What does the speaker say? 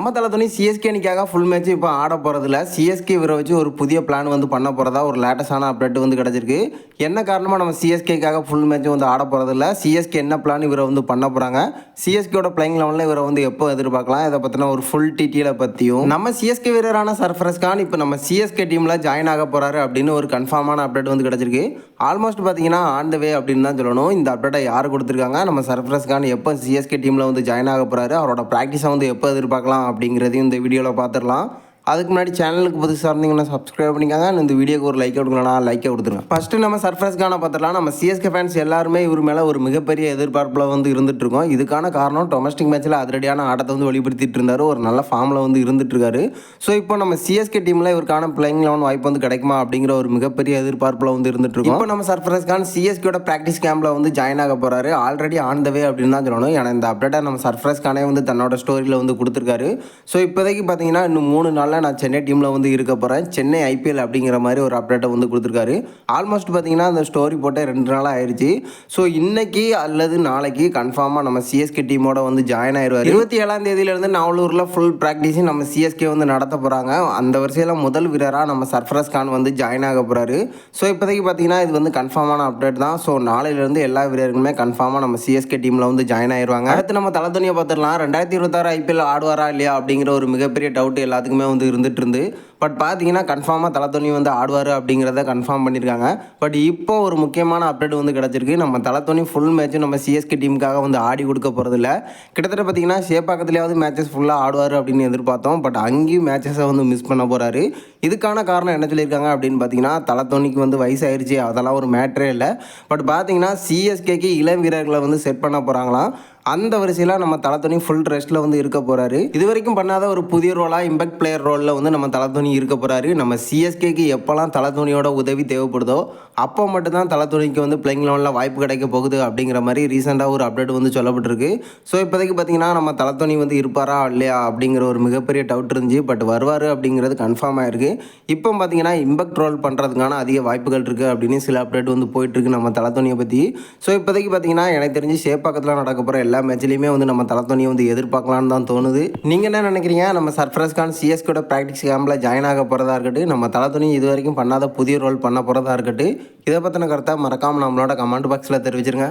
நம்ம தல துணி சிஎஸ்கே அணிக்காக ஃபுல் மேட்ச் இப்போ ஆட போகிறதுல சிஎஸ்கே இவரை வச்சு ஒரு புதிய பிளான் வந்து பண்ண போகிறதா ஒரு லேட்டஸ்டான அப்டேட் வந்து கிடச்சிருக்கு. என்ன காரணமாக நம்ம சிஎஸ்கேக்காக ஃபுல் மேட்ச் வந்து ஆட போகிறதில்ல, சிஎஸ்கே என்ன பிளான் இவரை வந்து பண்ண போகிறாங்க, சிஎஸ்கேயோட பிளேயிங் லெவலில் இவரை வந்து எப்போ எதிர்பார்க்கலாம், இதை பற்றின ஒரு ஃபுல் டீட்டெயிலை பற்றியும் நம்ம சிஎஸ்கே வீரரான சர்ஃபரஸ் கான் இப்போ நம்ம சிஎஸ்கே டீமில் ஜாயின் ஆக போகிறாரு அப்படின்னு ஒரு கன்ஃபார்மான அப்டேட் வந்து கிடச்சிருக்கு. ஆல்மோஸ்ட் பார்த்தீங்கன்னா ஆன் த வே அப்படின்னு தான் சொல்லணும். இந்த அப்டேட்டை யார் கொடுத்துருக்காங்க, நம்ம சர்ஃபரஸ் கான் எப்போ சிஎஸ்கே டீமில் வந்து ஜாயின் ஆக போகிறாரு, அவரோட ப்ராக்டிஸை வந்து எப்போ எதிர்பார்க்கலாம் அப்படிங்கிறதையும் இந்த வீடியோவில் பார்த்துடலாம். அதுக்கு முன்னாடி சேனலுக்கு புதுசாக இருந்தீங்கன்னா சப்ஸ்கிரைப் பண்ணிக்காங்க. இந்த வீடியோக்கு ஒரு லைக் கொடுக்கலாம், லைக்கை கொடுத்துருங்க. ஃபஸ்ட்டு நம்ம சர்ஃபரஸ் கானை பார்த்துடலாம். நம்ம சிஎஸ்கே ஃபேன்ஸ் எல்லாருமே இவர் மேலே ஒரு மிகப்பெரிய எதிர்பார்ப்பில் வந்து இருந்துட்டு இருக்கோம். இதுக்கான காரணம் டொமஸ்டிக் மேட்ச்சில் அதிரடியான ஆட்டத்தை வந்து வெளிப்படுத்திட்டு இருந்தார், ஒரு நல்ல ஃபார்மில் வந்து இருந்துட்டு இருக்காரு. ஸோ இப்போ நம்ம சிஎஸ்கே டீமில் இவருக்கான பிளேயிங் லெவன் வாய்ப்பு வந்து கிடைக்குமா அப்படிங்கிற ஒரு மிகப்பெரிய எதிர்பார்ப்பில் வந்து இருந்துட்டு இருக்கோம். இப்போ நம்ம சர்ஃபரஸ் கான் சிஎஸ்கேயோட ப்ராக்டிஸ் கேம்பில் வந்து ஜாயின் ஆக போகிறாரு. ஆல்ரெடி ஆன் த வே அப்படின்னு தான் சொல்லணும். ஏன்னா இந்த அப்டேட்டை நம்ம சர்ஃபரஸ் கானே வந்து தன்னோட ஸ்டோரியில் வந்து கொடுத்துருக்காரு. ஸோ இப்போதைக்கு பார்த்தீங்கன்னா இன்னும் 3 நாளில் நான் சென்னை டீமில் வந்து இருக்க போகிறேன், சென்னை ஐபிஎல் அப்படிங்கிற மாதிரி ஒரு அப்டேட்டை வந்து கொடுத்துருக்காரு. ஆல்மோஸ்ட் பார்த்தீங்கன்னா அந்த ஸ்டோரி போட்டு 2 நாளாக ஆயிடுச்சு. ஸோ இன்னைக்கு அல்லது நாளைக்கு கன்ஃபார்மாக நம்ம சிஎஸ்கே டீமோட வந்து ஜாயின் ஆயிடுவார். 27ஆம் தேதியிலேருந்து நாவலூரில் ஃபுல் ப்ராக்டிஸும் நம்ம சிஎஸ்கே வந்து நடத்த போகிறாங்க. அந்த வரிசையில் முதல் வீரராக நம்ம சர்ஃபரஸ் கான் வந்து ஜாயின் ஆக போகிறாரு. ஸோ இப்போதைக்கு பார்த்தீங்கன்னா இது வந்து கன்ஃபார்மான அப்டேட் தான். ஸோ நாளையிலேருந்து எல்லா வீரர்களுமே கன்ஃபார்மாக நம்ம சிஎஸ்கே டீமில் வந்து ஜாயின் ஆயிடுவாங்க. அடுத்து நம்ம தல துணியை பார்த்துடலாம். 2026 ஐபிஎல் ஆடுவாரா இல்லையா அப்படிங்கிற ஒரு மிகப்பெரிய டவுட் எல்லாத்துக்குமே வந்து இருந்துட்டு இருந்து. பட் பார்த்தீங்கன்னா கன்ஃபார்மாக தல துணி வந்து ஆடுவார் அப்படிங்கிறத கன்ஃபார்ம் பண்ணியிருக்காங்க. பட் இப்போ ஒரு முக்கியமான அப்டேட் வந்து கிடச்சிருக்கு. நம்ம தல துணி ஃபுல் மேட்ச்சும் நம்ம சிஎஸ்கே டீமுக்காக வந்து ஆடி கொடுக்க போகிறதில்ல. கிட்டத்தட்ட பார்த்தீங்கன்னா சேப்பாக்கத்துலேயாவது மேட்சஸ் ஃபுல்லாக ஆடுவார் அப்படின்னு எதிர்பார்த்தோம். பட் அங்கேயும் மேட்சஸை வந்து மிஸ் பண்ண போகிறாரு. இதுக்கான காரணம் என்ன சொல்லியிருக்காங்க அப்படின்னு பார்த்தீங்கன்னா, தல துணிக்கு வந்து வயசாயிருச்சு, அதெல்லாம் ஒரு மேட்ரே இல்லை. பட் பார்த்தீங்கன்னா சிஎஸ்கேக்கு இளம் வீரர்களை வந்து செட் பண்ண போகிறாங்களாம். அந்த வரிசையில் நம்ம தல துணி ஃபுல் ரெஸ்ட்டில் வந்து இருக்க போகிறாரு. இது வரைக்கும் பண்ணாத ஒரு புதிய ரோலாக இம்பாக்ட் பிளேயர் ரோலில் வந்து நம்ம தல துணி இருக்க போகிறாரு. நம்ம சிஎஸ்கேக்கு எப்போல்லாம் தல துணியோட உதவி தேவைப்படுதோ அப்போ மட்டும்தான் தல துணிக்கு வந்து பிளேயிங் லெவலில் வாய்ப்பு கிடைக்க போகுது அப்படிங்கிற மாதிரி ரீசெண்டாக ஒரு அப்டேட் வந்து சொல்லப்பட்டிருக்கு. ஸோ இப்போதைக்கு பார்த்தீங்கன்னா நம்ம தல துணி வந்து இருப்பாரா இல்லையா அப்படிங்கிற ஒரு மிகப்பெரிய டவுட் இருந்துச்சு. பட் வருவார் அப்படிங்கிறது கன்ஃபார்ம் ஆயிருக்கு. இப்போ பார்த்தீங்கன்னா இம்பாக்ட் ரோல் பண்ணுறதுக்கான அதிக வாய்ப்புகள் இருக்குது அப்படின்னு சில அப்டேட் வந்து போயிட்டுருக்கு நம்ம தல துணியை பற்றி. ஸோ இப்போதைக்கு பார்த்தீங்கன்னா எனக்கு தெரிஞ்சு சேப்பாக்கத்தில் நடக்க போகிற எல்லா மேட்ச்லையுமே வந்து நம்ம தல துணியை வந்து எதிர்பார்க்கலான்னு தான் தோணுது. நீங்கள் என்ன நினைக்கிறீங்க? நம்ம சர்ஃபரஸ் கான் சிஎஸ்கேட ப்ராக்டிஸ் கேம்பில் ஜாயின் ஆக போகிறதா இருக்கட்டும், நம்ம தல துணி இது வரைக்கும் பண்ணாத புதிய ரோல் பண்ண போகிறதா இருக்கட்டும், இதை பற்றின கருத்தை மறக்காமல் நம்மளோட கமெண்ட் பாக்ஸில் தெரிவிச்சிருங்க.